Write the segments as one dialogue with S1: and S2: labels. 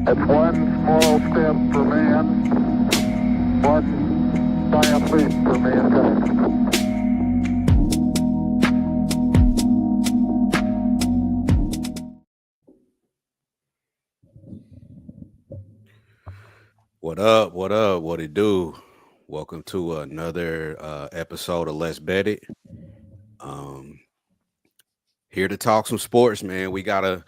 S1: It's one small step for man, one giant leap for mankind.
S2: What up? What up? What it do? Welcome to another episode of Let's Bet It. Um, Here to talk some sports, man. We got a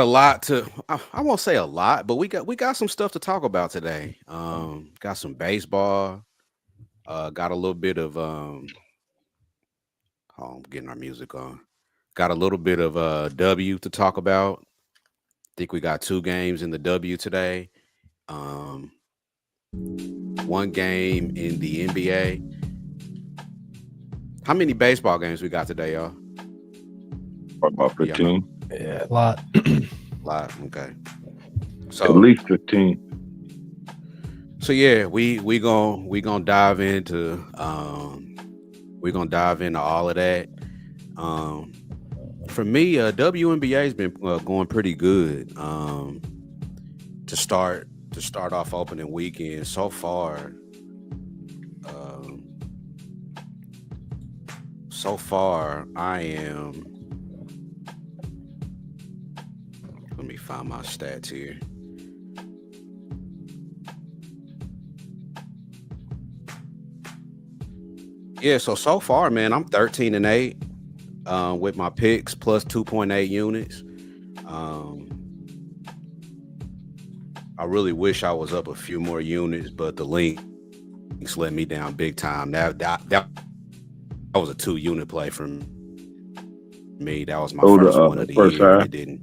S2: lot to. I won't say a lot, but we got some stuff to talk about today. Got some baseball. Got a little bit of I'm getting our music on. Got a little bit of W to talk about. Think we got two games in the W today. Um, One game in the NBA. How many baseball games we got today, y'all?
S3: About 15.
S4: Yeah, a lot.
S2: Live, okay.
S3: At
S2: So
S3: least 15.
S2: yeah, we gonna dive into all of that. For me, WNBA's been going pretty good. To start off opening weekend so far. So far, I am. Let me find my stats here. Yeah, so far, man, I'm 13-8 with my picks plus 2.8 units. I really wish I was up a few more units, but the links let me down big time. That was a 2-unit play from me. That was my first one of the
S3: first
S2: year.
S3: half.
S2: It didn't.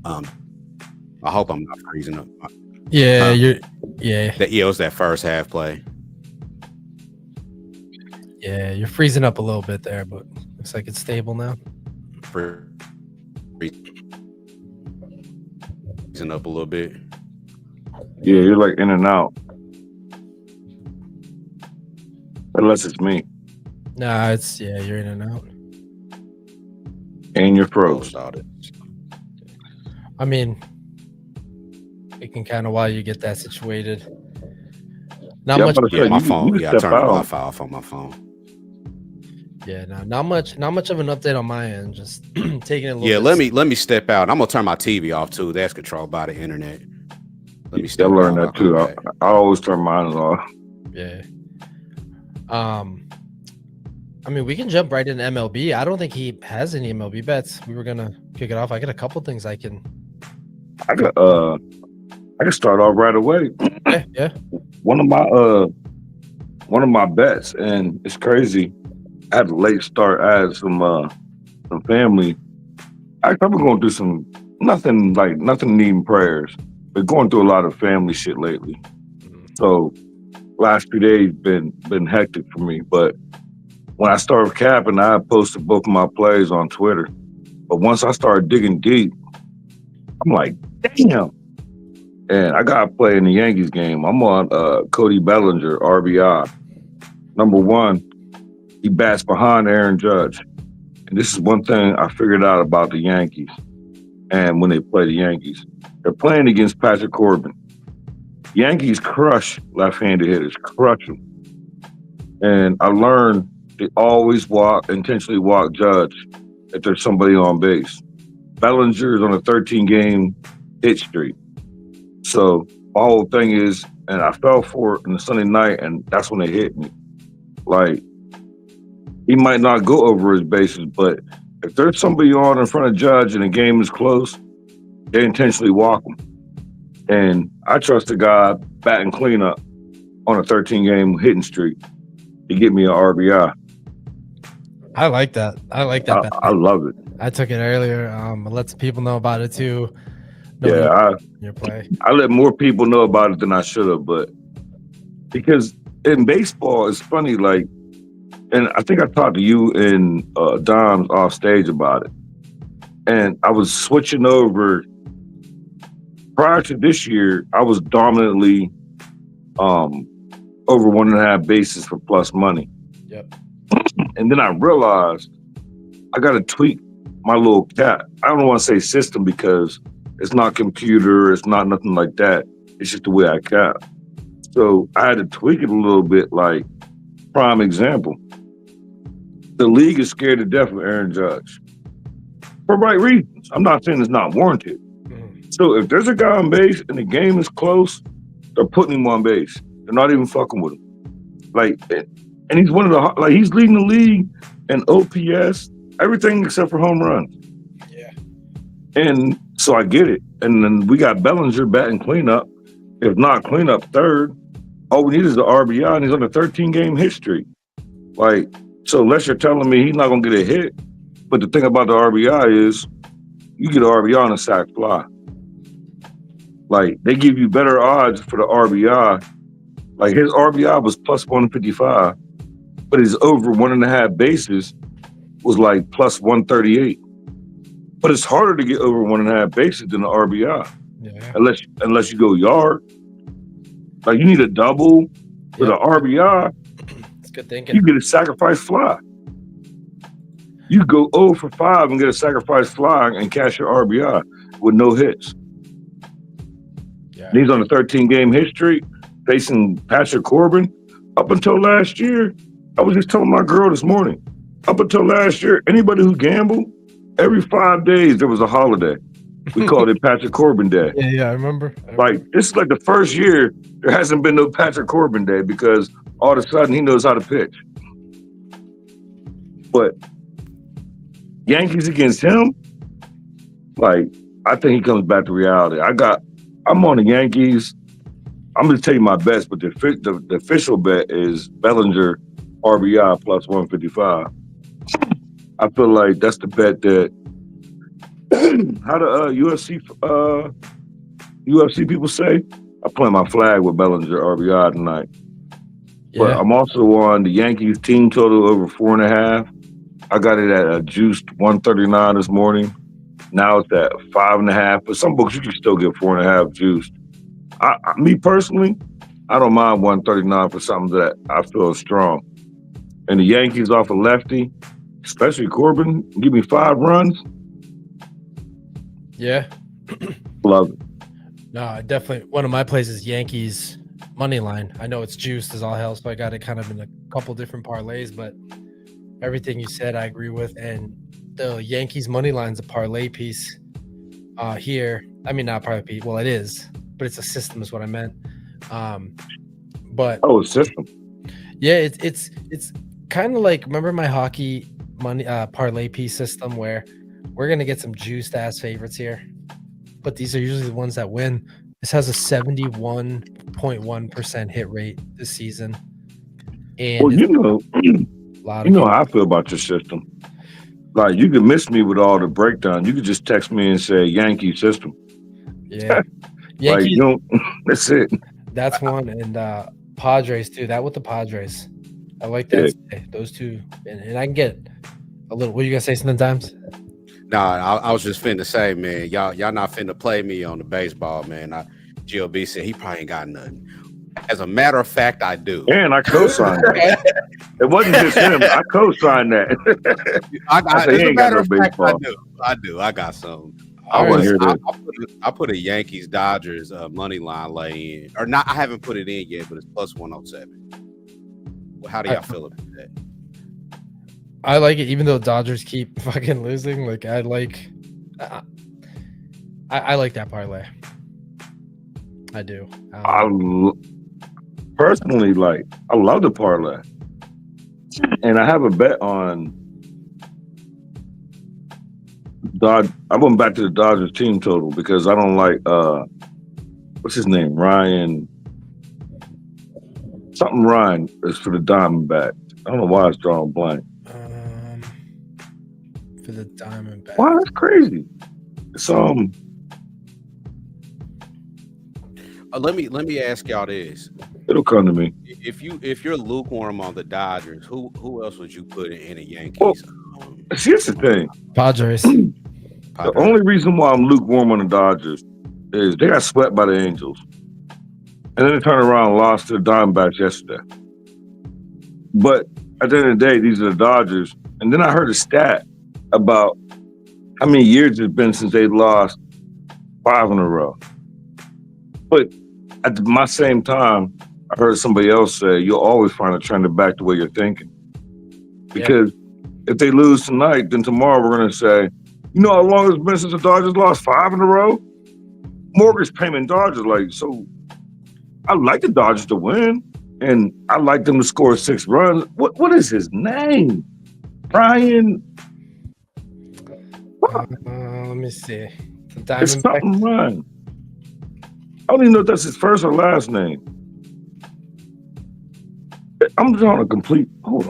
S2: I hope I'm not freezing up.
S4: Yeah,
S2: Huh?
S4: yeah,
S2: It was that first half play.
S4: yeah. You're freezing up a little bit there, but looks like it's stable now.
S2: Freezing up a little bit.
S3: Yeah, you're like in and out. Unless it's me.
S4: Nah, you're in and out.
S3: And you're froze.
S4: I mean, it can kind of while you get that situated. Not
S3: Yeah,
S4: much.
S3: I'm about to
S2: Yeah,
S3: say,
S2: my
S3: you
S2: phone.
S3: can
S2: Yeah, I
S3: step
S2: turned the
S3: out.
S2: Wi-Fi off on my phone.
S4: Yeah, not much of an update on my end. Just taking it a little.
S2: Yeah,
S4: bit.
S2: let me step out. I'm gonna turn my TV off too. That's controlled by the internet. Let me
S3: I
S2: step
S3: learned
S2: out.
S3: that too.
S2: Okay.
S3: I always turn mine off.
S4: Yeah. I mean, we can jump right into MLB. I don't think he has any MLB bets. We were gonna kick it off. I got a couple things I can.
S3: I can start off right away.
S4: Yeah.
S3: One of my bets, and it's crazy. I had a late start. I had some family. I'm going to do some nothing needing prayers, but going through a lot of family shit lately. So last few days been hectic for me. But when I started capping, I posted both of my plays on Twitter. But once I started digging deep, I'm like, damn. And I got to play in the Yankees game. I'm on Cody Bellinger, RBI. Number one, he bats behind Aaron Judge. And this is one thing I figured out about the Yankees. And when they play the Yankees, they're playing against Patrick Corbin. Yankees crush left-handed hitters, crush them. And I learned they always intentionally walk Judge if there's somebody on base. Bellinger is on a 13-game hit streak. So my whole thing is, and I fell for it in the Sunday night, and that's when they hit me. Like, he might not go over his bases, but if there's somebody on in front of Judge and the game is close, they intentionally walk him. And I trust the guy batting cleanup on a 13-game hitting streak to get me an RBI.
S4: I like that. I like that.
S3: I love it.
S4: I took it earlier. I let some people know about it too. Your play.
S3: I let more people know about it than I should have, but because in baseball, it's funny, like, and I think I talked to you and Dom off stage about it. And I was switching over. Prior to this year, I was dominantly over 1.5 bases for plus money.
S4: Yep.
S3: And then I realized I got to tweak my little cap. I don't want to say system because It's not computer. It's not nothing like that. It's just the way I cap. So I had to tweak it a little bit. Like, prime example, the league is scared to death of Aaron Judge for right reasons. I'm not saying it's not warranted. So if there's a guy on base and the game is close, they're putting him on base. They're not even fucking with him. Like, and he's one of the, like, he's leading the league in OPS, everything except for home runs.
S4: Yeah.
S3: And so I get it. And then we got Bellinger batting cleanup. If not cleanup, third. All we need is the RBI, and he's on a 13-game hit streak. Like, so unless you're telling me he's not going to get a hit, but the thing about the RBI is you get an RBI on a sac fly. Like, they give you better odds for the RBI. Like, his RBI was plus 155, but his over 1.5 bases was like plus 138. But it's harder to get over 1.5 bases than the RBI, unless you go yard. Like, you need a double with an RBI.
S4: It's good thinking.
S3: You get a sacrifice fly. You go 0 for 5 and get a sacrifice fly and cash your RBI with no hits.
S4: Yeah.
S3: And he's on a 13-game hit streak facing Patrick Corbin. Up until last year, I was just telling my girl this morning, up until last year, anybody who gambled, every 5 days there was a holiday. We called it Patrick Corbin Day.
S4: Yeah, I remember.
S3: Like, this is like the first year there hasn't been no Patrick Corbin Day because all of a sudden he knows how to pitch. But Yankees against him, like, I think he comes back to reality. I'm on the Yankees. I'm going to tell you my best, but the official bet is Bellinger RBI plus 155. I feel like that's the bet that how the UFC people say, I plant my flag with Bellinger RBI tonight.
S4: Yeah.
S3: But I'm also on the Yankees team total over 4.5. I got it at a juiced 139 this morning. Now it's at 5.5. But some books you can still get 4.5 juiced. Me personally, I don't mind 139 for something that I feel is strong. And the Yankees off a lefty, especially Corbin, give me 5 runs.
S4: Yeah.
S3: Love it.
S4: No, definitely. One of my plays is Yankees money line. I know it's juiced as all hell, so I got it kind of in a couple different parlays, but everything you said I agree with. And the Yankees money line's a parlay piece here. I mean, not parlay piece. Well, it is, but it's a system is what I meant. But
S3: oh, system.
S4: Yeah, it's kind of like, remember my hockey money parlay piece system where we're gonna get some juiced ass favorites here, but these are usually the ones that win. This has a 71.1% hit rate this season. And
S3: well, you know how I feel about your system. Like, you can miss me with all the breakdown. You could just text me and say Yankee system.
S4: Yeah.
S3: Like, you know, that's it.
S4: That's one. And Padres too. That with the Padres. I like that. Yeah. Those two. And I can get a little. What you gonna say something times?
S2: Nah, I was just finna say, man, y'all not finna play me on the baseball, man. GOB said he probably ain't got nothing. As a matter of fact, I do.
S3: And I co-signed that. It wasn't just him. I co-signed that.
S2: As a matter of fact, I do. I got some. I put a Yankees Dodgers money line lay in, or not. I haven't put it in yet, but it's plus 107. Well, how do y'all feel about that?
S4: I like it, even though Dodgers keep fucking losing. Like, I like that parlay. I do.
S3: Personally, like, I love the parlay, and I have a bet on I went back to the Dodgers team total because I don't like what's his name, Ryan. Something Ryan is for the Diamondbacks. I don't know why it's drawing a blank.
S4: For the Diamondbacks.
S3: Wow, that's crazy. It's
S2: let me ask y'all this.
S3: It'll come to me.
S2: If you're lukewarm on the Dodgers, who else would you put in the Yankees?
S3: Well, here's the thing.
S4: Padres.
S3: The only reason why I'm lukewarm on the Dodgers is they got swept by the Angels. And then they turned around and lost to the Diamondbacks yesterday. But at the end of the day, these are the Dodgers. And then I heard a stat about how many years it's been since they lost 5 in a row. But at my same time, I heard somebody else say you'll always find a trend back the way you're thinking. Because if they lose tonight, then tomorrow we're going to say, you know how long it's been since the Dodgers lost 5 in a row? Mortgage payment Dodgers, like, so I like the Dodgers to win, and I like them to score 6 runs. What is his name? Brian?
S4: Let me see.
S3: It's something Ryan. I don't even know if that's his first or last name. I'm drawing a complete. Hold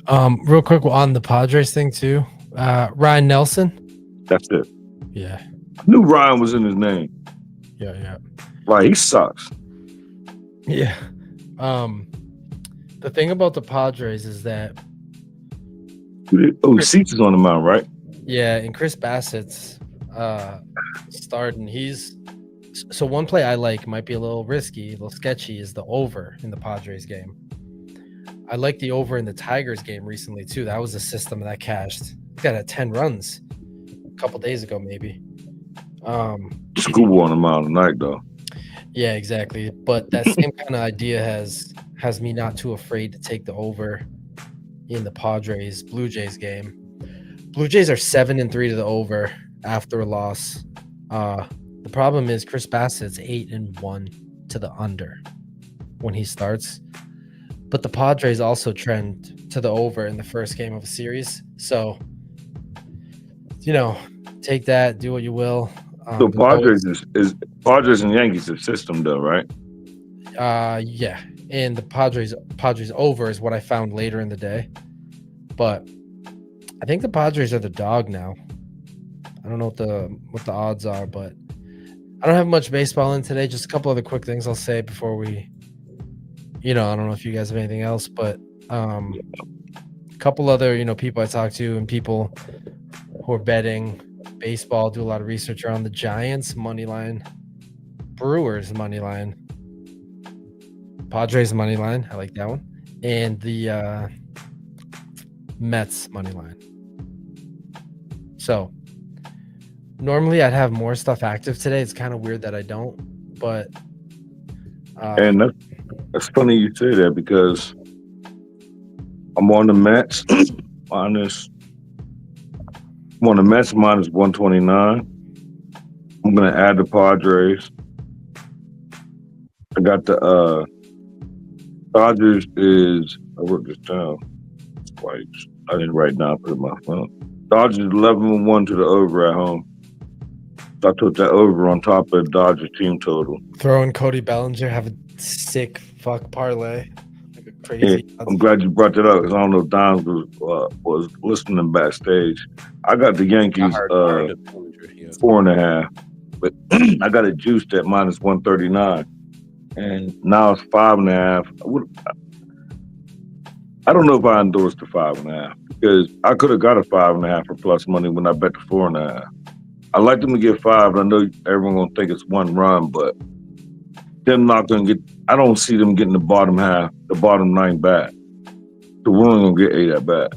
S3: on.
S4: Real quick on the Padres thing too. Ryan Nelson.
S3: That's it.
S4: Yeah.
S3: I knew Ryan was in his name.
S4: Yeah.
S3: Like, he sucks.
S4: Yeah. The thing about the Padres is that
S3: Seats is on the mound, right?
S4: yeah, and Chris Bassett's starting. So one play I like might be a little risky, a little sketchy, is the over in the Padres game. I like the over in the Tigers game recently too. That was a system that cashed. Got at 10 runs a couple days ago, maybe.
S3: School on the mound tonight, though.
S4: Yeah, exactly. But that same kind of idea has me not too afraid to take the over in the Padres Blue Jays game. Blue Jays are 7-3 to the over after a loss. The problem is Chris Bassett's 8-1 to the under when he starts. But the Padres also trend to the over in the first game of a series. So, take that, do what you will.
S3: So Padres is Padres and Yankees are system, though, right?
S4: Yeah. And the Padres over is what I found later in the day. But I think the Padres are the dog now. I don't know what the odds are, but I don't have much baseball in today. Just a couple other quick things I'll say before we, I don't know if you guys have anything else, but a couple other, people I talk to and people who are betting baseball, do a lot of research around the Giants money line, Brewers money line, Padres money line. I like that one. And the Mets money line. So normally I'd have more stuff active today. It's kind of weird that I don't, but
S3: and that's funny you say that because I'm on the Mets minus 129. I'm gonna add the Padres. I got the Dodgers is, I wrote this down twice. I didn't write it down, put it in my phone. Dodgers 11-1 to the over at home. So I took that over on top of the Dodgers team total.
S4: Throwing Cody Bellinger, have a sick fuck parlay. Like a crazy.
S3: Yeah, I'm glad you brought that up because I don't know if Don was listening backstage. I got the Yankees 4.5, but I got it juiced at minus 139, and now it's 5.5. I don't know if I endorsed the 5.5 because I could have got a 5.5 for plus money when I bet the 4.5. I like them to get 5. I know everyone gonna think it's 1 run, but them not gonna get. I don't see them getting the bottom 9 back. So we're only gonna get 8 at bat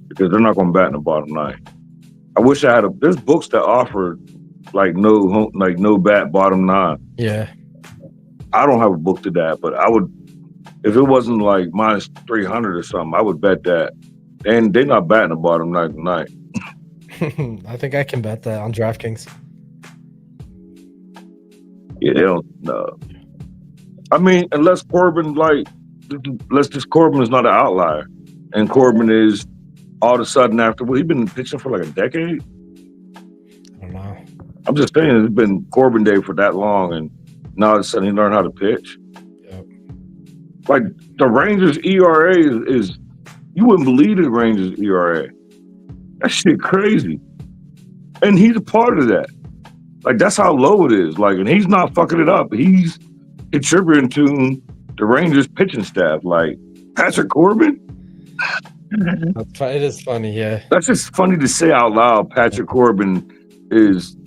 S3: because they're not gonna bat in the bottom 9. I wish I had there's books that offer no bat bottom 9.
S4: Yeah.
S3: I don't have a book to that, but I would. If it wasn't like minus 300 or something, I would bet that. And they're not batting the bottom 9 tonight.
S4: I think I can bet that on DraftKings.
S3: Yeah, they don't know. I mean, unless Corbin Corbin is not an outlier. And Corbin is all of a sudden he's been pitching for like a decade.
S4: I don't know.
S3: I'm just saying it's been Corbin Day for that long, and now all of a sudden he learned how to pitch.
S4: Yep.
S3: Like the Rangers ERA is you wouldn't believe the Rangers ERA. That shit crazy. And he's a part of that. Like, that's how low it is. Like, and he's not fucking it up. He's contributing to the Rangers pitching staff. Like, Patrick Corbin?
S4: It is funny, yeah.
S3: That's just funny to say out loud. Patrick Corbin is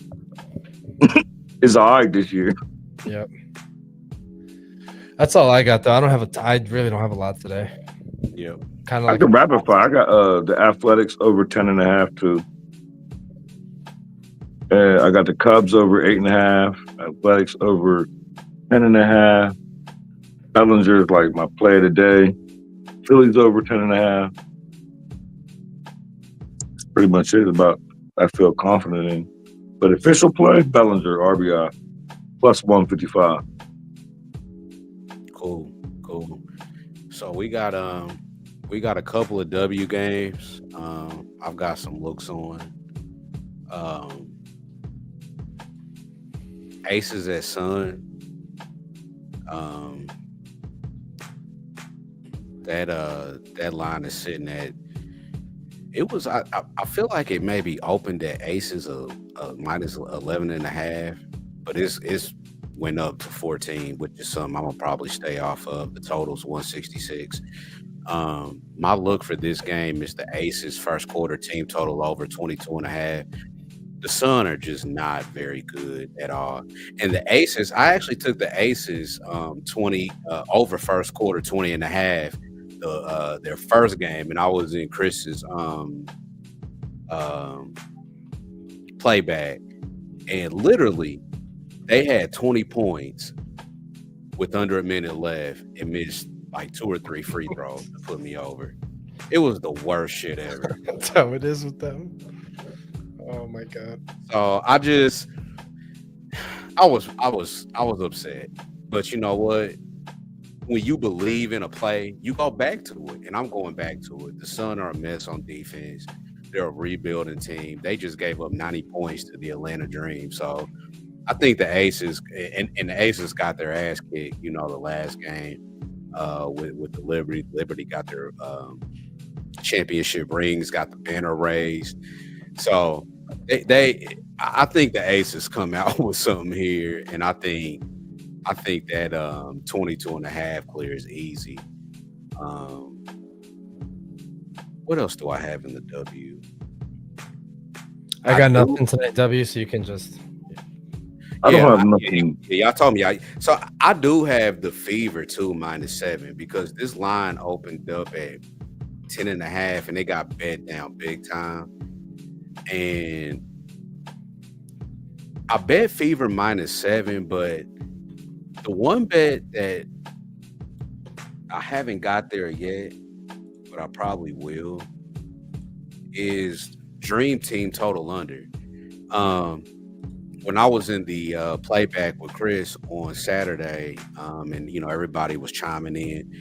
S3: all right this year.
S4: Yep. That's all I got, though. I really don't have a lot today.
S2: Yep.
S4: Kind of
S3: I
S4: like
S3: can rapid fire. I got the Athletics over 10.5 too. I got the Cubs over 8.5. Athletics over 10.5. Bellinger's like my play of the day. Phillies over 10.5. That's pretty much it about I feel confident in. But official play, Bellinger, RBI, plus 155.
S2: Cool. So we got a couple of W games. I've got some looks on. Aces at Sun. That line is sitting at. It was. I feel like it maybe opened at Aces a minus 11.5, but it's went up to 14, which is something I'm gonna probably stay off of. The total's 166. My look for this game is the Aces first quarter team total over 22.5. The Sun are just not very good at all. And the Aces, I actually took the Aces 20 over first quarter 20.5, their first game, and I was in Chris's playback, and literally they had 20 points with under a minute left and missed like 2 or 3 free throws to put me over. It was the worst shit ever.
S4: That's how it is with them. Oh my god.
S2: So I was upset. But you know what? When you believe in a play, you go back to it. And I'm going back to it. The Sun are a mess on defense. They're a rebuilding team. They just gave up 90 points to the Atlanta Dream. So I think the Aces and the Aces got their ass kicked, the last game with the Liberty. Liberty got their championship rings, got the banner raised. So I think the Aces come out with something here, and I think that 22.5 clears easy. What else do I have in the W?
S4: I got nothing tonight, W, so you can just.
S3: I don't have nothing.
S2: Yeah, y'all told me. So I do have the Fever too, -7, because this line opened up at 10.5, and they got bet down big time. And I bet Fever -7, but the one bet that I haven't got there yet, but I probably will, is Dream Team total under. When I was in the playback with Chris on Saturday, and everybody was chiming in,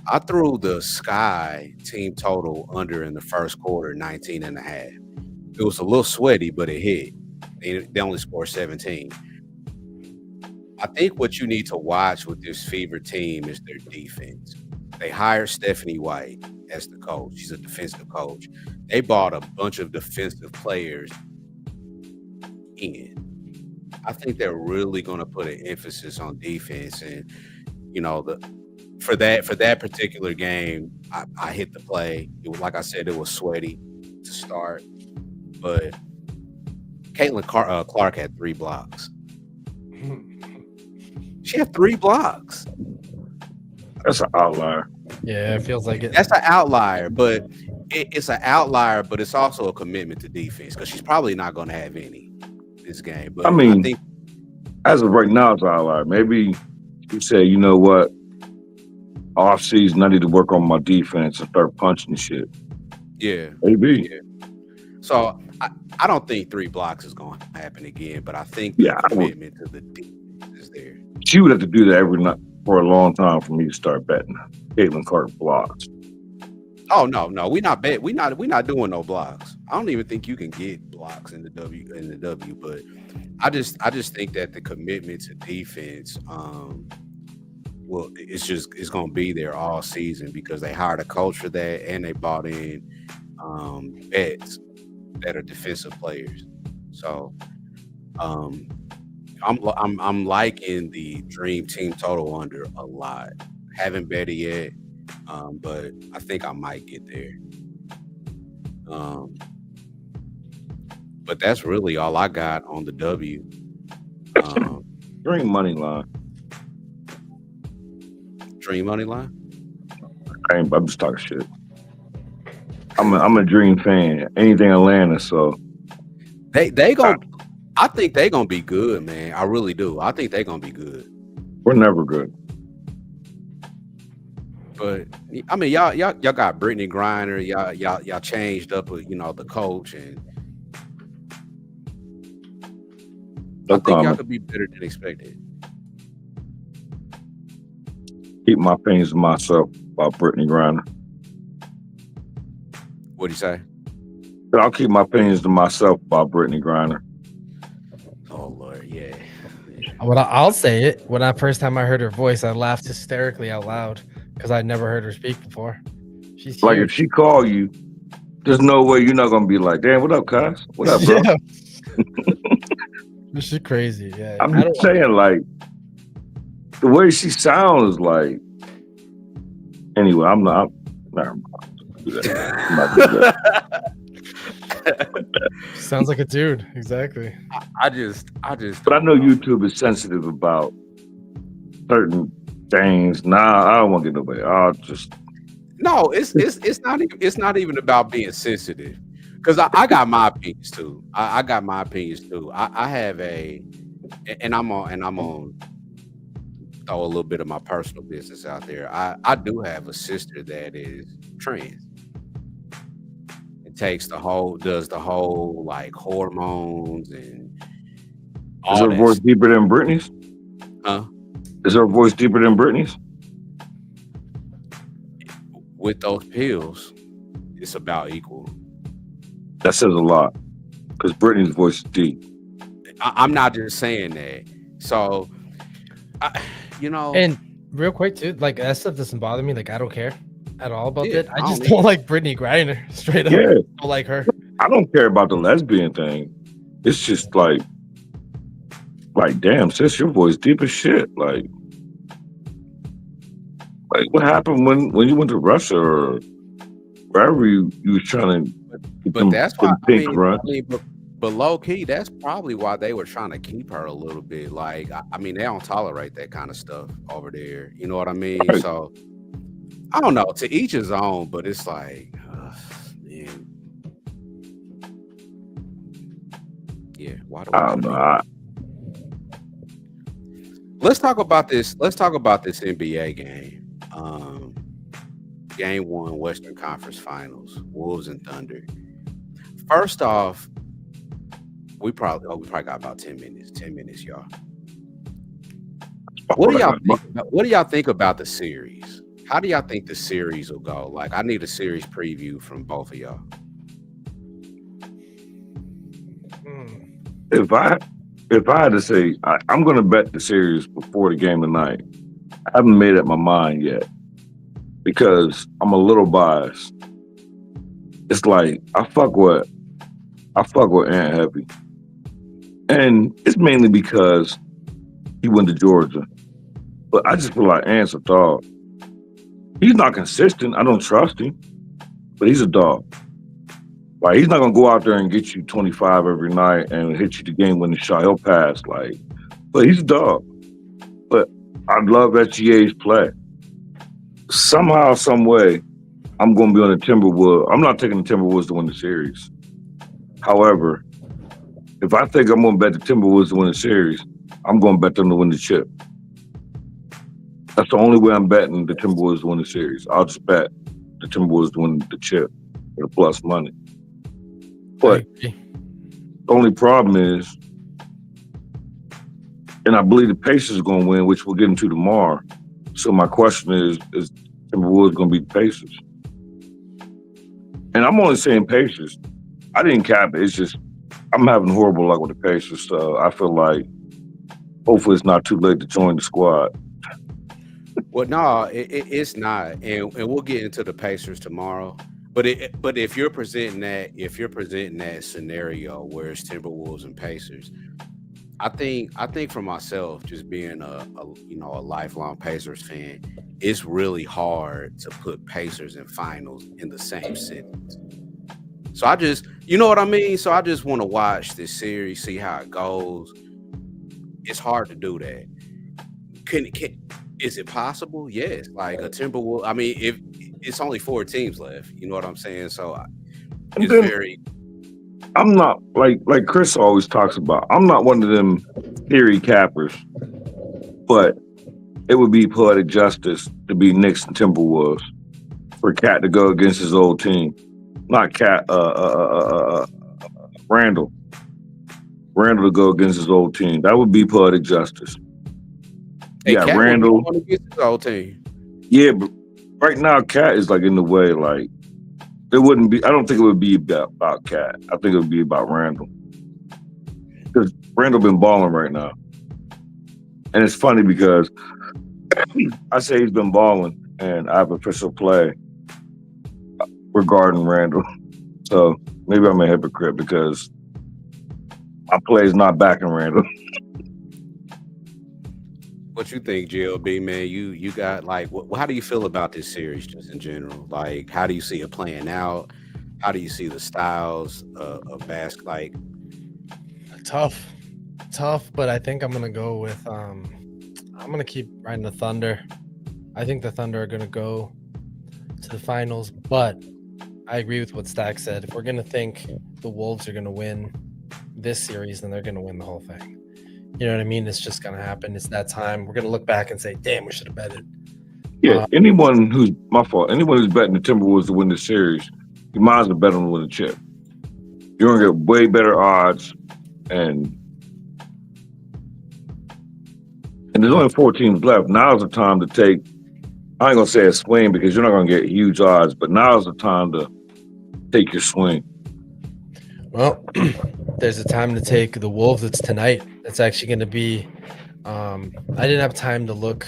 S2: I threw the Sky team total under in the first quarter, 19.5. It was a little sweaty, but it hit. They only scored 17. I think what you need to watch with this Fever team is their defense. They hired Stephanie White as the coach. She's a defensive coach. They bought a bunch of defensive players in. I think they're really going to put an emphasis on defense, and for that particular game, I hit the play. It was, like I said, it was sweaty to start, but Caitlin Clark had 3 blocks. She had 3 blocks.
S3: That's an outlier.
S4: Yeah, it feels like it.
S2: That's an outlier, but it's an outlier, but it's also a commitment to defense, because she's probably not going to have any this game. But
S3: I mean,
S2: think,
S3: as of right now, it's an outlier. Maybe you say, you know what, off season, I need to work on my defense and start punching shit.
S2: Yeah.
S3: Maybe.
S2: Yeah. So I don't think 3 blocks is going to happen again, but I think the commitment to the defense is there.
S3: She would have to do that every night for a long time for me to start betting. Caitlin Clark blocks.
S2: Oh no, we're not doing no blocks. I don't even think you can get blocks in the W, but I just think that the commitment to defense, it's going to be there all season, because they hired a coach for that, and they bought in vets that are defensive players. So I'm liking the Dream Team total under a lot. Haven't bet it yet, but I think I might get there. But that's really all I got on the W.
S3: Dream money line.
S2: Dream money line?
S3: I'm just talking shit. I'm a Dream fan. Anything Atlanta, so
S2: They I think they're gonna be good, man. I really do. I think they're gonna be good.
S3: We're never good.
S2: But I mean, y'all got Brittany Griner. Y'all changed up, the coach, and
S3: No
S2: I think y'all
S3: comment.
S2: could be better than expected.
S3: Keep my opinions to myself about Brittany Griner.
S2: What'd you say?
S3: But I'll keep my opinions to myself about Brittany Griner.
S2: Oh Lord, yeah.
S4: I'll say it. When first time I heard her voice, I laughed hysterically out loud because I'd never heard her speak before. She's
S3: Like
S4: huge.
S3: if she call you, there's no way you're not gonna be like, damn, what up, cuz? What up, bro?
S4: Yeah. She's crazy. Yeah.
S3: I'm just saying, like, the way she sounds, like. Anyway, I'm not. Never mind. Do that. I'm not doing that.
S4: Sounds like a dude. Exactly.
S2: I just.
S3: But I know YouTube is sensitive about certain things. Nah, I don't want to get nobody. I'll just.
S2: No, it's not even about being sensitive, because I got my opinions too. I got my opinions too. I have and I'm on throw a little bit of my personal business out there. I do have a sister that is trans. It does the whole like hormones and
S3: Is her voice deeper than Britney's?
S2: Huh?
S3: Is her voice deeper than Britney's?
S2: With those pills, it's about equal.
S3: That says a lot, because Britney's voice is deep.
S2: I'm not just saying that. So,
S4: And real quick too, like that stuff doesn't bother me. Like I don't care at all about
S2: Yeah,
S4: it. I
S2: I
S4: just
S2: don't
S4: don't like Brittany Griner straight up.
S3: Yeah,
S4: I don't like her.
S3: I don't care about the lesbian thing. It's just like damn, sis, your voice deep as shit. Like what happened when you went to Russia or wherever you was trying to get
S2: but that's why
S3: pink run?
S2: But low key, that's probably why they were trying to keep her a little bit. Like, I mean, they don't tolerate that kind of stuff over there. You know what I mean?
S3: Right.
S2: So, I don't know. To each his own, but it's like, man. Yeah, why do
S3: I don't know.
S2: Let's talk about this. Let's talk about this NBA game. Game 1, Western Conference Finals, Wolves and Thunder. First off, we probably got about 10 minutes. 10 minutes, y'all. What do y'all think about the series? How do y'all think the series will go? Like, I need a series preview from both of y'all.
S3: If I had to say, I'm going to bet the series before the game tonight. I haven't made up my mind yet because I'm a little biased. It's like I fuck with Ant heavy, and it's mainly because he went to Georgia. But I just feel like Ant's a dog. He's not consistent. I don't trust him, but he's a dog. Like, he's not gonna go out there and get you 25 every night and hit you the game-winning shot. He'll pass, but he's a dog. But I love SGA's play. Somehow, some way, I'm gonna be on the Timberwolves. I'm not taking the Timberwolves to win the series. However, if I think I'm gonna bet the Timberwolves to win the series, I'm gonna bet them to win the chip. That's the only way I'm betting the Timberwolves to win the series. I'll just bet the Timberwolves to win the chip for the plus money. But the only problem is, and I believe the Pacers are going to win, which we'll get into tomorrow. So my question is Timberwolves going to beat the Pacers? And I'm only saying Pacers. I didn't cap it. It's just I'm having horrible luck with the Pacers. So I feel like hopefully it's not too late to join the squad.
S2: Well, no, it's not, and we'll get into the Pacers tomorrow. But if you're presenting that scenario where it's Timberwolves and Pacers, I think for myself, just being a lifelong Pacers fan, it's really hard to put Pacers and finals in the same sentence. So I just, you know what I mean? So I just want to watch this series, see how it goes. It's hard to do that. Is it possible? Yes. Like a Timberwolves. I mean, if it's only 4 teams left, you know what I'm saying? So it's very.
S3: I'm not like Chris always talks about. I'm not one of them theory cappers, but it would be poetic justice to be Knicks and Timberwolves for Cat to go against his old team. Not Cat, Randall. Randall to go against his old team. That would be poetic justice.
S2: Hey,
S3: Yeah,
S2: Cat
S3: Randall.
S2: would be against his old team.
S3: Yeah, but right now Cat is like in the way. Like it wouldn't be. I don't think it would be about Cat. I think it would be about Randall because Randall been balling right now, and it's funny because I say he's been balling, and I have official play regarding Randall. So maybe I'm a hypocrite because my play is not backing Randall.
S2: What you think, GLB, man? You got like, how do you feel about this series just in general? Like, how do you see it playing out? How do you see the styles of basketball? Like,
S4: Tough, but I think I'm gonna go with I'm gonna keep riding the Thunder. I think the Thunder are gonna go to the finals, but I agree with what Stack said. If we're gonna think the Wolves are gonna win this series, then they're gonna win the whole thing. You know what I mean? It's just gonna happen. It's that time. We're gonna look back and say, "Damn, we should have betted."
S3: Yeah, anyone who's betting the Timberwolves to win the series, you might as well bet them to win a chip. You're gonna get way better odds, and there's only 4 teams left. Now's the time to take. I ain't gonna say a swing because you're not gonna get huge odds, but now's the time to take your swing.
S4: Well, there's a time to take the Wolves. It's tonight. It's actually going to be. I didn't have time to look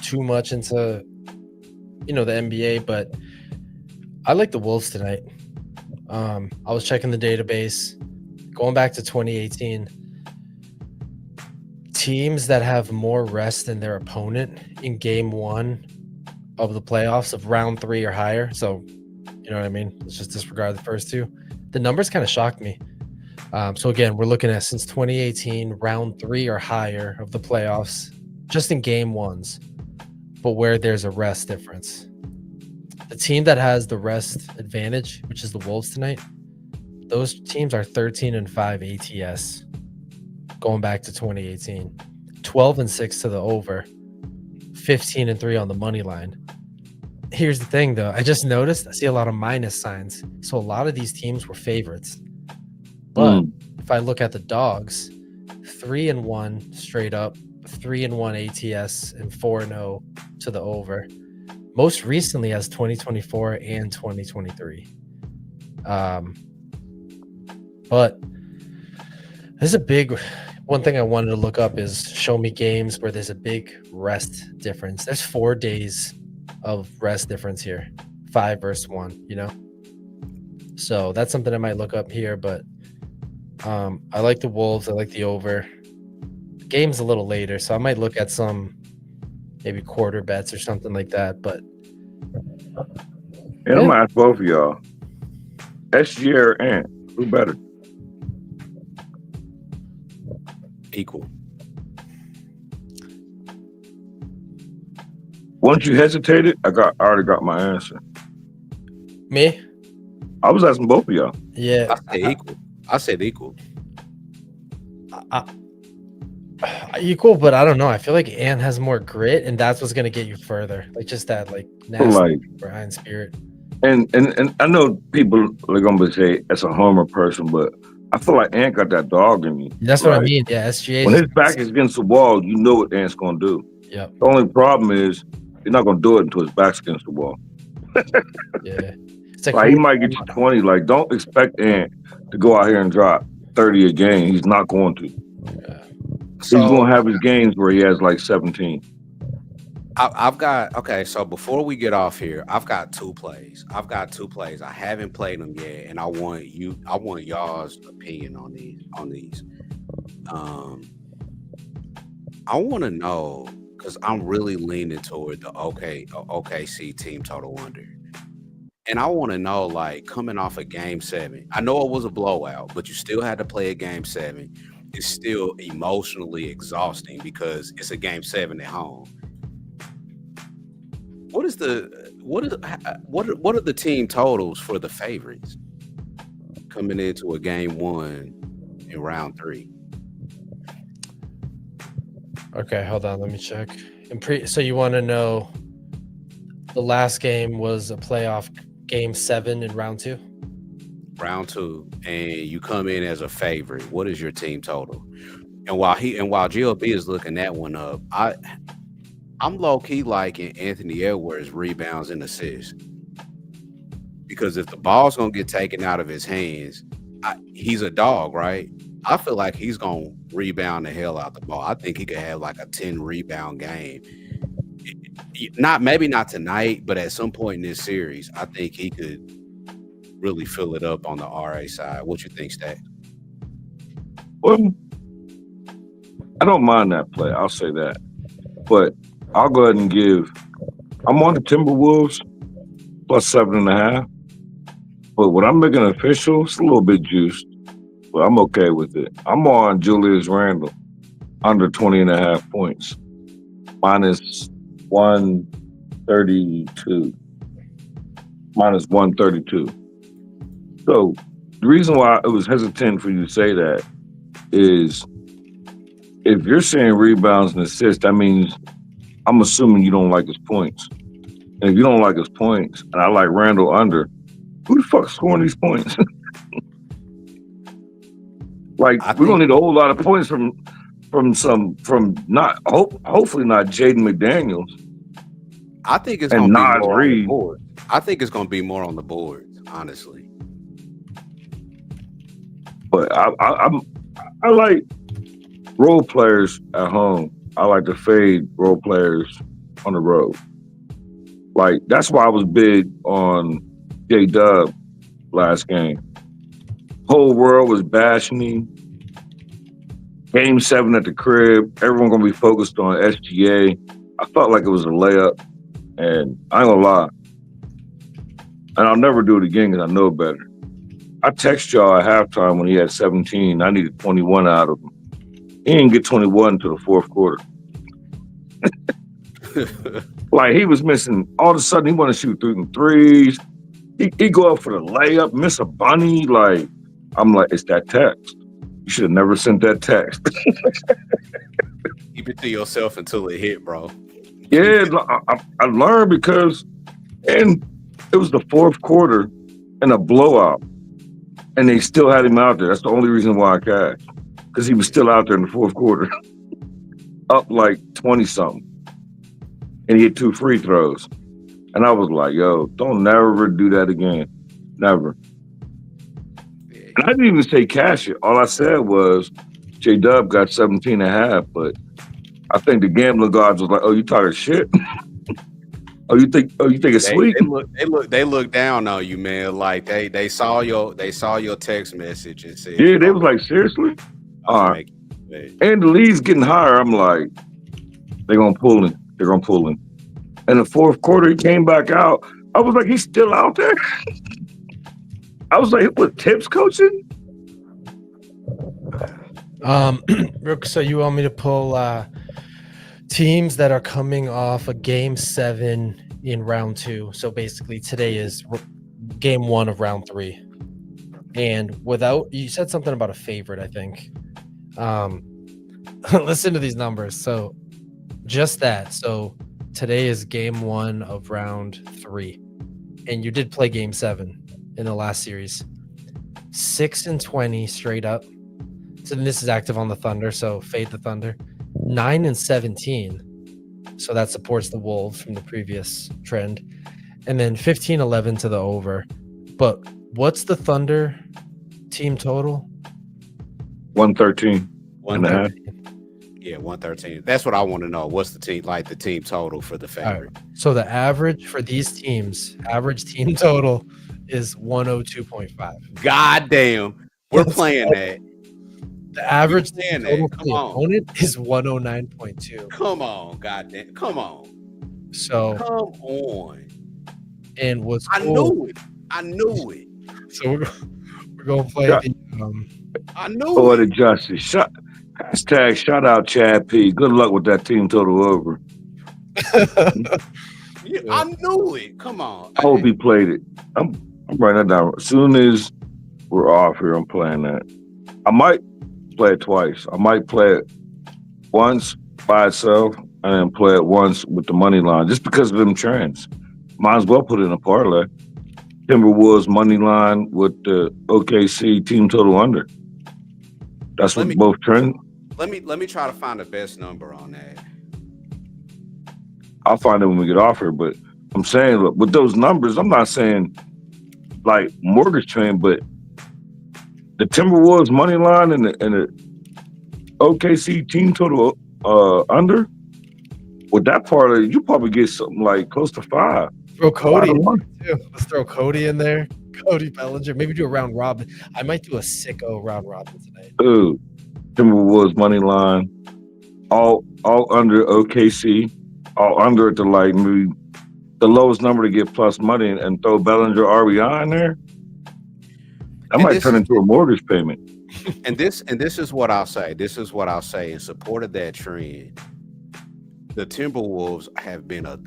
S4: too much into, the NBA, but I like the Wolves tonight. I was checking the database, going back to 2018. Teams that have more rest than their opponent in game 1 of the playoffs of round 3 or higher. So, you know what I mean? Let's just disregard the first 2. The numbers kind of shocked me. So again, we're looking at since 2018, round 3 or higher of the playoffs, just in game 1s, but where there's a rest difference. The team that has the rest advantage, which is the Wolves tonight, those teams are 13-5 ATS going back to 2018, 12-6 to the over, 15-3 on the money line. Here's the thing, though. I just noticed I see a lot of minus signs. So a lot of these teams were favorites. But if I look at the dogs, 3-1 straight up, 3-1 ATS, and 4-0 to the over. Most recently as 2024 and 2023. But there's a big one thing I wanted to look up is show me games where there's a big rest difference. There's 4 days of rest difference here, 5 versus 1, so that's something I might look up here. But I like the Wolves. I like the over. The game's a little later, so I might look at some maybe quarter bets or something like that. But
S3: I'm gonna ask both of y'all, SGA or Ant, who better?
S2: equal.
S3: Once you hesitated, I already got my answer.
S4: me,
S3: I was asking both of y'all.
S4: yeah,
S2: I said equal.
S4: equal, but I don't know. I feel like Ant has more grit, and that's what's gonna get you further. Like just that,
S3: So,
S4: nasty grind spirit.
S3: and I know people are gonna say it's a homer person, but I feel like Ant got that dog in me.
S4: That's what I mean. Yeah, SGA.
S3: When his back is against the wall, you know what Ant's gonna do.
S4: Yep.
S3: The only problem is he's not gonna do it until his back's against the wall.
S4: Yeah. It's
S3: Like he might get you 20. Like don't expect Ant to go out here and drop 30 a game. He's not going to. He's gonna have his games where he has like 17.
S2: I've got so before we get off here, I've got 2 plays. I haven't played them yet, and I want y'all's opinion on these. I want to know because I'm really leaning toward the OKC team total under. And I want to know, like, coming off of game 7, I know it was a blowout, but you still had to play a game 7. It's still emotionally exhausting because it's a game 7 at home. What are the team totals for the favorites? coming into a game 1 in round 3?
S4: Okay, hold on. Let me check. So you want to know the last game was a playoff game 7 in round 2?
S2: Round 2, and you come in as a favorite. What is your team total? And while GLB is looking that one up, I'm low key liking Anthony Edwards' rebounds and assists, because if the ball's gonna get taken out of his hands, he's a dog, right? I feel like he's gonna rebound the hell out the ball. I think he could have like a 10 rebound game. Maybe not tonight, but at some point in this series, I think he could really fill it up on the RA side. What you think, Stat?
S3: Well, I don't mind that play. I'll say that. But I'll go ahead and I'm on the Timberwolves plus 7.5. But when I'm making it official, it's a little bit juiced. But I'm okay with it. I'm on Julius Randle under 20.5 points. Minus 132. Minus 132. So the reason why it was hesitant for you to say that is if you're saying rebounds and assists, that means I'm assuming you don't like his points. And if you don't like his points, and I like Randall under, who the fuck's scoring these points? We're gonna need a whole lot of points from not hopefully not Jaden McDaniels.
S2: I think it's gonna be
S3: Nas
S2: more
S3: Reed.
S2: on the board. I think it's gonna be more on the board, honestly.
S3: But I like role players at home. I like to fade role players on the road. Like, that's why I was big on J-Dub last game. Whole world was bashing me. Game 7 at the crib, everyone gonna be focused on SGA. I felt like it was a layup, and I ain't gonna lie. And I'll never do it again because I know better. I text y'all at halftime when he had 17. I needed 21 out of him. He didn't get 21 until the fourth quarter. Like, he was missing. All of a sudden, he wanted to shoot threes. He go up for the layup, miss a bunny. Like, I'm like, it's that text. You should have never sent that text.
S2: Keep it to yourself until it hit, bro.
S3: Yeah, I learned because, and it was the fourth quarter and a blowout, and they still had him out there. That's the only reason why I cashed, because he was still out there in the fourth quarter, up like 20-something, and he had 2 free throws. And I was like, yo, don't never do that again. Never. And I didn't even say cash it. All I said was J-Dub got 17.5, but I think the gambling gods was like, oh, you talking shit? you think it's sweet?
S2: They look down on you, man. Like they saw your text message and said,
S3: yeah, they was like, seriously? All right. And the lead's getting higher. I'm like, they're gonna pull him. In the fourth quarter, he came back out. I was like, he's still out there? I was like, with Tips coaching?
S4: Rook, so you want me to pull teams that are coming off a game 7 in round 2. So basically today is game 1 of round 3. And you said something about a favorite, I think. Listen to these numbers. So just that. So today is game 1 of round 3. And you did play game 7 in the last series. 6-20 straight up. So this is active on the Thunder, so fade the Thunder. 9-17. So that supports the Wolves from the previous trend. And then 15-11 to the over. But what's the Thunder team total?
S3: 113.
S2: 113. Yeah, 113. That's what I want to know. What's the team total for the favorite?
S4: Right. So the average for these teams, average team total is 102.5.
S2: God damn. We're playing that.
S4: The average team total
S2: that.
S4: for the opponent is 109.2.
S2: Come on, goddamn. Come on.
S4: So
S2: come on.
S4: And what's
S2: I knew it.
S4: So we're gonna play the
S2: I knew
S3: it. The justice. Hashtag shout out Chad P. Good luck with that team total over.
S2: I knew it. Come on.
S3: I hope he played it. I'm writing that down. As soon as we're off here. I'm playing that. I might play it twice. I might play it once by itself and then play it once with the money line, just because of them trends. Might as well put it in a parlay. Timberwolves money line with the OKC team total under. That's what both trend.
S2: Let me try to find the best number on that.
S3: I'll find it when we get off here, but I'm saying, look, with those numbers, I'm not saying like mortgage train, but the Timberwolves money line and the OKC team total under, with that parlay, you probably get something like close to 5.
S4: Throw Cody in
S3: 5-1.
S4: there too. Let's throw Cody in there. Cody Bellinger. Maybe do a round robin. I might do a sicko round robin tonight.
S3: Ooh, Timberwolves money line, all under OKC, all under at the like maybe the lowest number to get plus money and throw Bellinger RBI in there. That might turn into a mortgage payment.
S2: And this is what I'll say. This is what I'll say in support of that trend. The Timberwolves have been a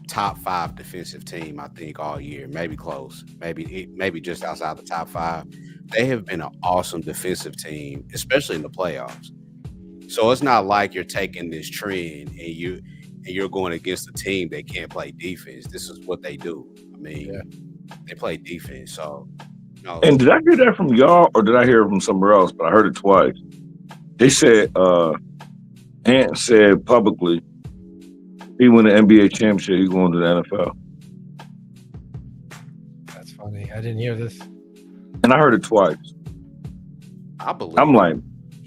S2: top 5 defensive team, I think, all year. Maybe close. Maybe just outside the top 5. They have been an awesome defensive team, especially in the playoffs. So it's not like you're taking this trend and you're going against a team that can't play defense. This is what they do. I mean, they play defense. So,
S3: And did I hear that from y'all or did I hear it from somewhere else? But I heard it twice. They said, Ant said publicly, he won the NBA championship, he's going to the NFL.
S4: That's funny. I didn't hear this.
S3: And I heard it twice.
S2: I believe.
S3: I'm like,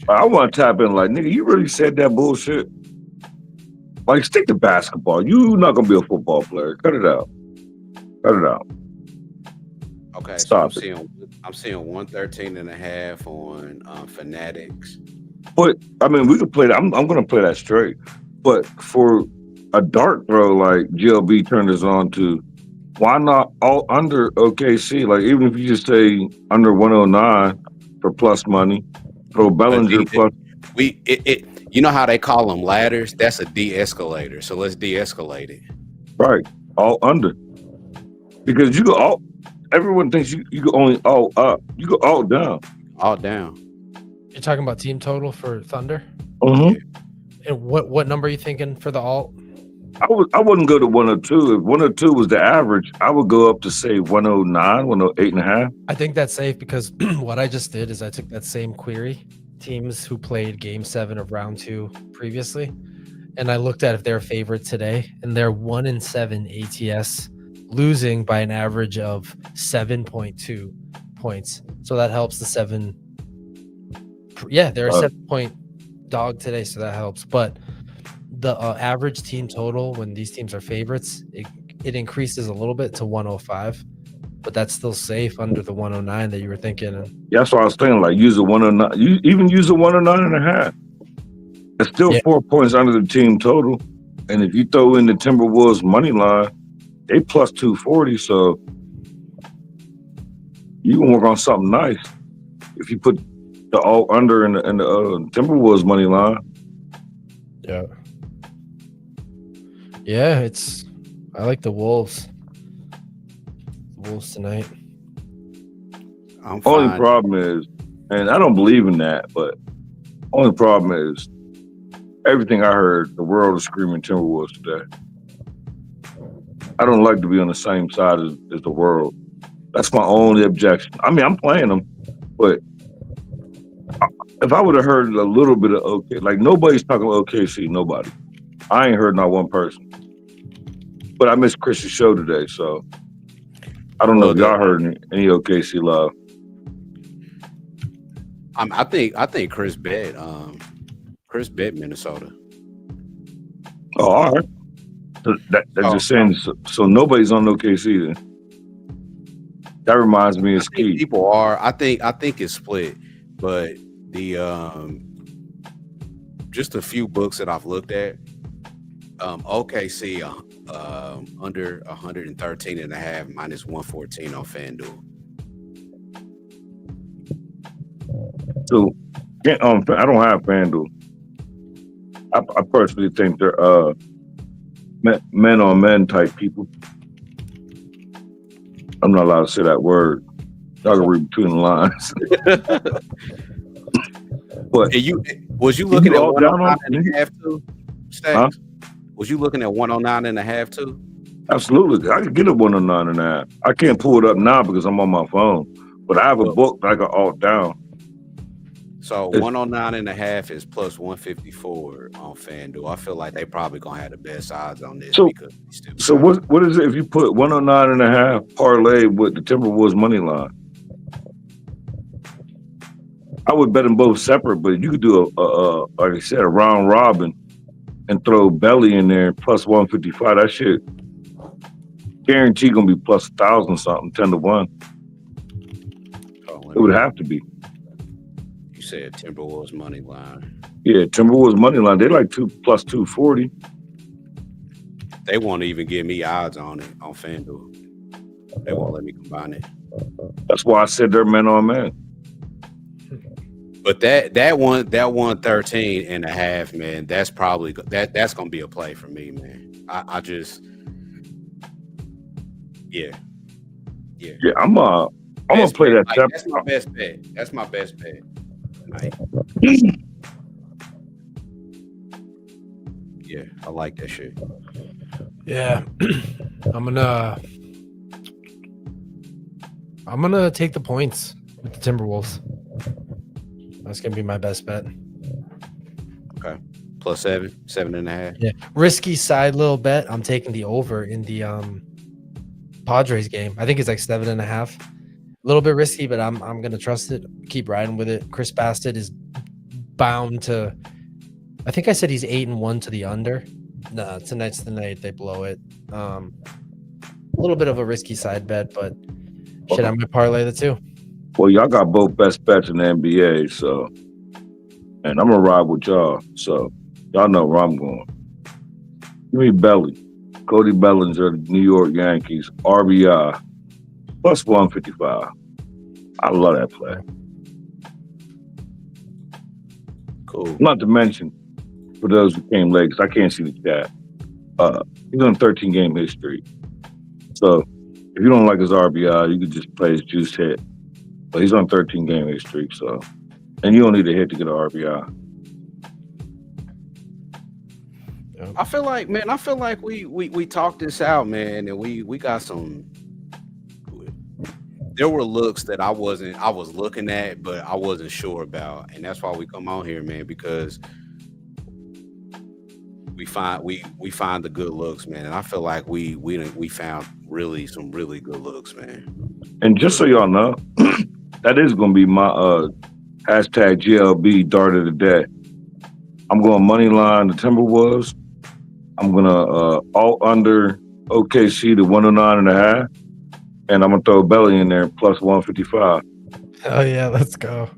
S3: I want to tap in like, nigga, you really said that bullshit? Like, stick to basketball. You not going to be a football player. Cut it out. Cut it out.
S2: Okay,
S3: Stop
S2: so I'm seeing 113.5 on Fanatics.
S3: But, I mean, we could play that. I'm going to play that straight. But for a dart throw like GLB turned us on to, why not all under OKC? Like, even if you just say under 109 for plus money, throw Bellinger plus.
S2: You know how they call them ladders? That's a de-escalator. So let's de-escalate it.
S3: Right. All under. Because you go all, everyone thinks you go only all up. You go all down.
S2: All down.
S4: You're talking about team total for Thunder?
S3: Mm-hmm.
S4: And what number are you thinking for the alt?
S3: I wouldn't go to 102. If 102 was the average, I would go up to say 109, 108.5.
S4: I think that's safe because what I just did is I took that same query, teams who played game 7 of round 2 previously, and I looked at if they're favored today, and they're 1-7 ATS, losing by an average of 7.2 points. So that helps the 7. Yeah, they're a 7-point dog today, so that helps. But the average team total when these teams are favorites, it increases a little bit to 105, but that's still safe under the 109 that you were thinking.
S3: Yeah, that's what I was thinking. Like, use a 109. You even use a 109.5. It's still 4 points under the team total. And if you throw in the Timberwolves money line, they plus 240. So you can work on something nice if you put the all under in the Timberwolves money line.
S4: Yeah. Yeah, I like the Wolves. Wolves tonight.
S3: Only problem is, and I don't believe in that, but only problem is everything I heard, the world is screaming Timberwolves today. I don't like to be on the same side as the world. That's my only objection. I mean, I'm playing them, but if I would have heard a little bit of OK, like nobody's talking OKC, nobody. I ain't heard not one person. But I missed Chris's show today, so I don't know if y'all heard any OKC love.
S2: I think Chris bet Minnesota.
S3: Oh, all right. So that's just saying. So nobody's on OKC then. That reminds me of Ski.
S2: People are. I think it's split, but the just a few books that I've looked at, OKC under 113.5 minus 114 on FanDuel.
S3: So I don't have FanDuel. I personally think they're men on men type people. I'm not allowed to say that word. Y'all can read between the lines. But
S2: And was you looking at
S3: all down
S2: 109
S3: on
S2: and a half too? Stacks? Was you looking at 109 and a half too?
S3: Absolutely. I can get a 109.5. I can't pull it up now because I'm on my phone. But I have a book that I can alt down.
S2: So 109 and a half is plus 154 on FanDuel. I feel like they probably gonna have the best odds on this because
S3: so what is it if you put 109.5 parlay with the Timberwolves money line? I would bet them both separate, but you could do a like I said, a round robin and throw Belly in there plus 155. That shit guaranteed gonna be plus 1,000 something, 10-1. It would have to be.
S2: You said Timberwolves money line.
S3: Yeah, Timberwolves money line. They like plus 240.
S2: They won't even give me odds on it on FanDuel. They won't let me combine it.
S3: That's why I said they're man on man.
S2: But that 113 and a half, man, that's probably that's gonna be a play for me, man. I just yeah.
S3: I'm gonna play that.
S2: Like, that's my best bet. That's my best bet tonight. Yeah, I like that shit.
S4: Yeah, I'm gonna take the points with the Timberwolves. That's gonna be my best bet.
S2: Okay, plus 7.5.
S4: Yeah, risky side little bet. I'm taking the over in the Padres game. I think it's like 7.5. A little bit risky, but I'm gonna trust it. Keep riding with it. Chris Bastet is bound to. I think I said he's 8-1 to the under. No, tonight's the night they blow it. A little bit of a risky side bet, but shit, I'm gonna parlay the two.
S3: Well, y'all got both best bets in the NBA, so, and I'm gonna ride with y'all. So y'all know where I'm going. Give me Belly, Cody Bellinger, New York Yankees, RBI, plus 155. I love that play.
S2: Cool.
S3: Not to mention, for those who came late, because I can't see the chat, he's on 13-game hit streak. So if you don't like his RBI, you could just play his juice hit. But he's on 13-game hit streak, so, and you don't need a hit to get an RBI.
S2: I feel like, man, we talked this out, man, and we got some. There were looks that I was looking at, but I wasn't sure about, and that's why we come on here, man, because we find the good looks, man, and I feel like we found some really good looks, man.
S3: And just so y'all know, that is going to be my hashtag GLB dart of the day. I'm going money line the Timberwolves. I'm going to alt under OKC to 109.5. And I'm going to throw Belly in there plus 155.
S4: Oh, yeah, let's go.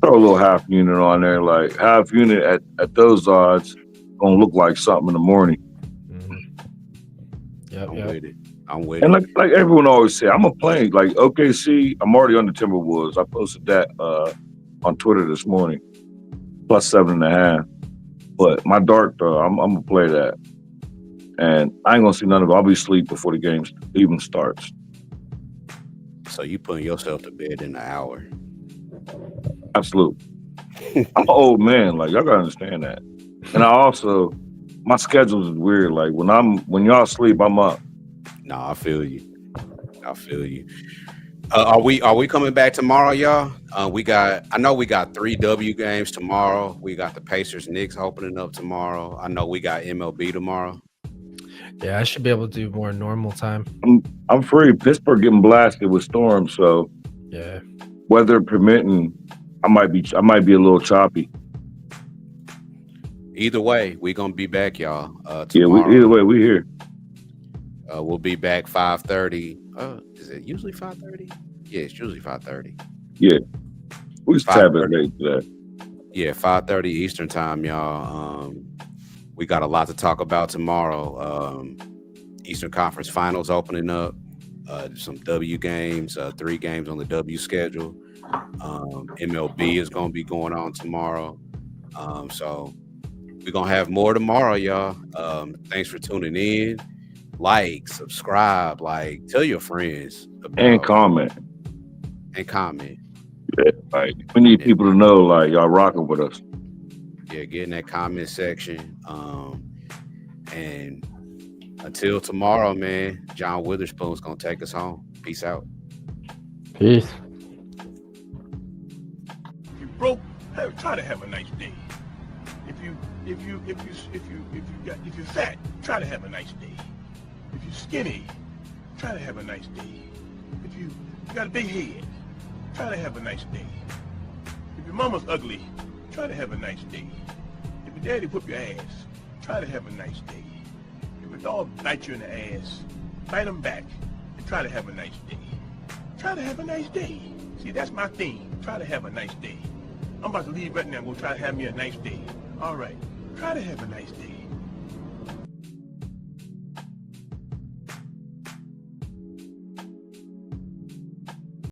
S3: Throw a little half unit on there. Like half unit at those odds going to look like something in the morning.
S4: Yep.
S2: I'm with
S3: and
S2: it.
S3: like everyone always say, I'm a play like OKC. I'm already on the Timberwolves. I posted that on Twitter this morning, plus 7.5. But my dart though, I'm gonna play that, and I ain't gonna see none of it. I'll be asleep before the game even starts.
S2: So you putting yourself to bed in an hour?
S3: Absolutely. I'm an old man. Like y'all gotta understand that. And I also, my schedule is weird. Like when y'all sleep, I'm up.
S2: No, I feel you. Are we coming back tomorrow, y'all? I know we got 3 W games tomorrow. We got the Pacers Knicks opening up tomorrow. I know we got MLB tomorrow.
S4: Yeah, I should be able to do more normal time.
S3: I'm free. Pittsburgh getting blasted with storms, so
S4: yeah.
S3: Weather permitting, I might be a little choppy.
S2: Either way, we're gonna be back, y'all.
S3: Yeah, either way, we here.
S2: We'll be back 5:30. Is it usually 5:30? Yeah, it's usually 5:30.
S3: Yeah, we just tab it late today. Yeah,
S2: 5:30 Eastern time, y'all. We got a lot to talk about tomorrow. Eastern Conference Finals opening up. Some W games, 3 games on the W schedule. MLB is going to be going on tomorrow. So we're going to have more tomorrow, y'all. Thanks for tuning in. Like, subscribe, tell your friends.
S3: And comment.
S2: and comment.
S3: Yeah, like we need people to know like y'all rocking with us.
S2: Yeah, get in that comment section. And until tomorrow, man, John Witherspoon's gonna take us home. Peace out.
S4: Peace.
S5: If you broke, try to have a nice day. If you're fat, try to have a nice day. If you're skinny, try to have a nice day. If you got a big head, try to have a nice day. If your mama's ugly, try to have a nice day. If your daddy whoop your ass, try to have a nice day. If a dog bite you in the ass, bite him back and try to have a nice day. Try to have a nice day. See, that's my theme. Try to have a nice day. I'm about to leave right now and go try to have me a nice day. All right. Try to have a nice day.